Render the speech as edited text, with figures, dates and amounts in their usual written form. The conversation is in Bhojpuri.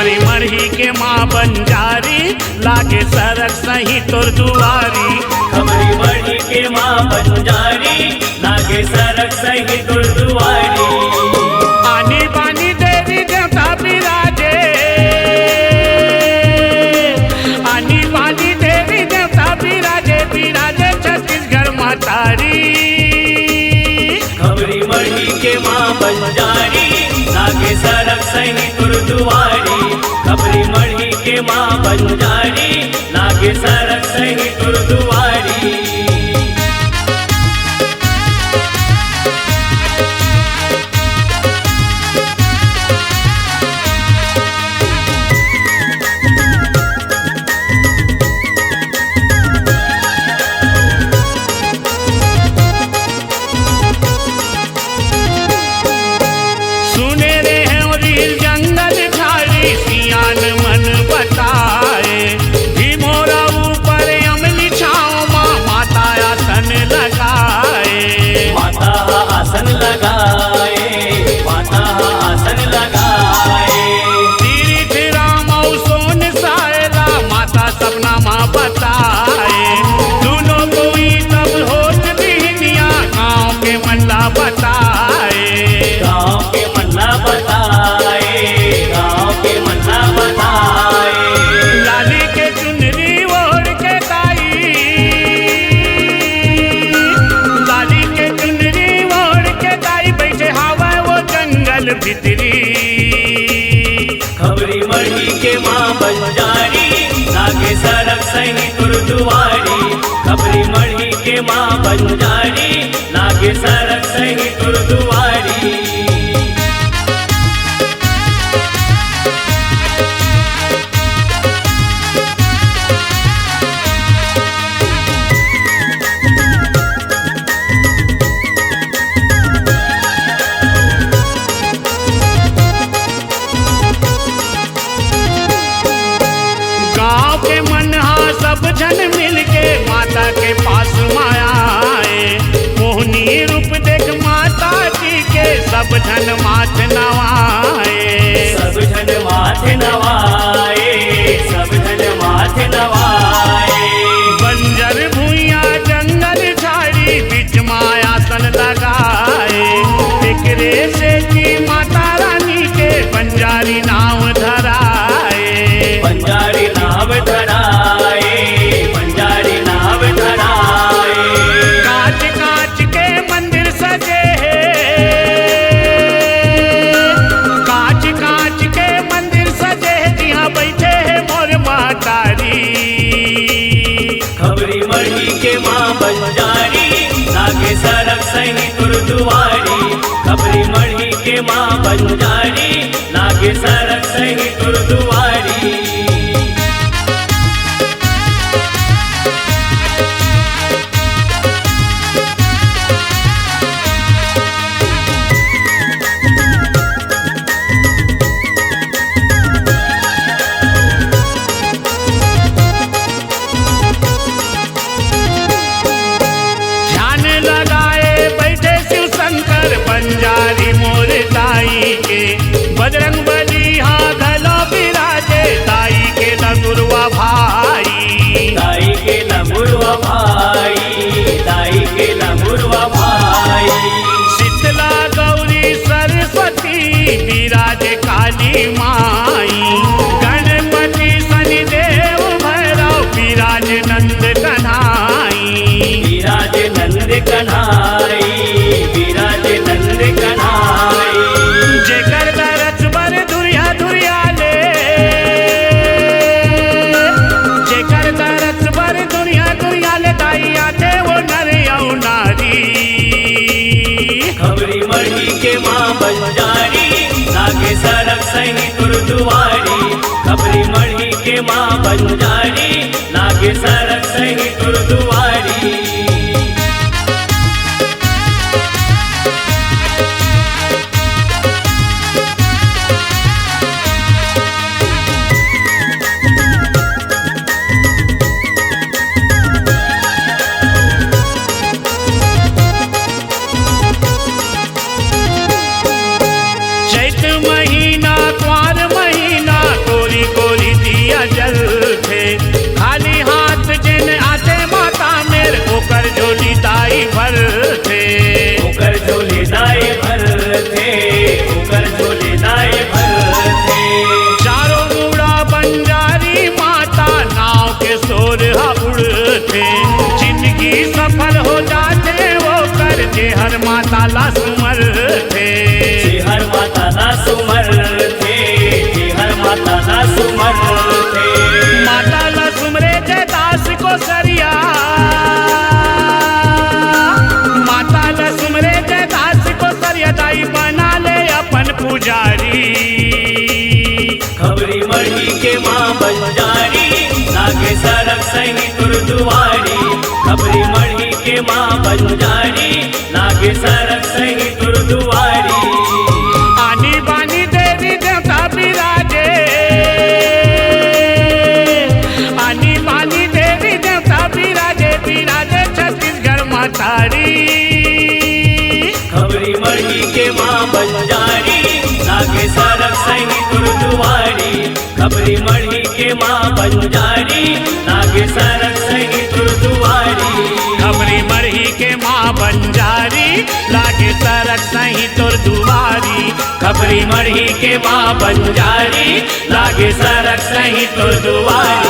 खबरी मरही के माँ बंजारी लागे सरक सही तोर दुआरी। खबरी मरही के माँ बंजारी लागे सरक सही तोर दुआरी। आनी बानी देवी देवता बिराजे, आनी बानी देवी देवता बिराजे, बिराजे छत्तीसगढ़ मातारी। खबरी मरही के माँ बंजारी लागे सरक सही तोर दुआरी। खबरी मरही के माँ बंजारी लागे सरक सही तोर दुआरी। सियान मन बताए भीमोरा ऊपर अमली छाँव माँ माता आसन लगाए। माता आसन लगाए, माता आसन लगाए। तीर्थ राम सोन सायला माता सपना माँ बताए। दोनों कोई तब होत दिहनिया गाँव के मल्ला बताए। गाँव के मल्ला बताए, गाँव के मल्ला बताए। लाली के चुनरी ओढ़ के ताई, लाली के चुनरी ओढ़ के ताई बैठे हवा वो जंगल भितरी। खबरी मरही के माँ बंजारी लागे सरक सही तोर दुआरी। खबरी मरही के माँ बंजारी लागे सरक सही तोर दुआरी। गाँव के मनहा सब जन मिलके माता के पास माया आए। मोहनी रूप देख माता जी के सब जन माथ नवाए। सब जन माथ नवाए, सब जन माथ नवाए। बंजर भूइया जंगल झाड़ी बीच मायासन लगाए। एकरे से की माता रानी के बंजारी नाम धराए। बंजारी नाव धराए, बंजारी नाव धराए। कांच कांच के मंदिर सजे हैं, कांच कांच के मंदिर सजे हैं, जिहाँ बैठे हैं मोर मातारी। खबरी मरही के माँ बंजारी लागे सरक सही तोर दुआरी। खबरी मरही के माँ बंजारी लागे सरक सही तोर दुआरी। ध्यान लगाए बैठे शिव शंकर बंजारी मोर ताई के। बजरंग बली हाँ घलो बिराजे ताई के लगुरवा भाई। ताई के लगुरवा भाई, ताई के लगुरवा भाई। शीतला गौरी सरस्वती विराजे काली माई। गणपति शनिदेव भैरव विराज नंद कन्हाई। विराज नंद कन्हाई, विराज नंद कन्हाई। जेकर दरस बर धुरिया धुरिया ले, जेकर दरस बर धुरिया धुरिया ले दाई आते वो नर यौ नारी। खबरी मरही के माँ बंजारी लागे सरक सही तोर दुआरी। खबरी मरही के माँ बंजारी लागे सरक सही तोर दुआरी। चैत महीना, क्वार महीना, थे जी हर माता ला सुमर थे माता ला सुमरे जय दास को सरिया माता ला सुमरे जय दास को सरिया दाई बना ले अपन पुजारी खबरी मढ़ी के माँ बंजारी लागे सड़क सही तुर दुआरी खबरी मढ़ी के माँ बंजारी लागे सड़क सही तुर दुआरी आनी बानी देवी देवता बिराजे आनी बानी देवी देवता बिराजे बिराजे छत्तीसगढ़ मातारी खबरी मढ़ी के माँ बंजारी लागे सड़क सही तुर दुआरी खबरी मढ़ी के माँ बंजारी लागे सड़क सही तुर दुआरी खबरी मरही के माँ बंजारी लागे सरक सही तुर दुआरी खबरी मरही के माँ बंजारी लागे सरक सही तुर दुआरी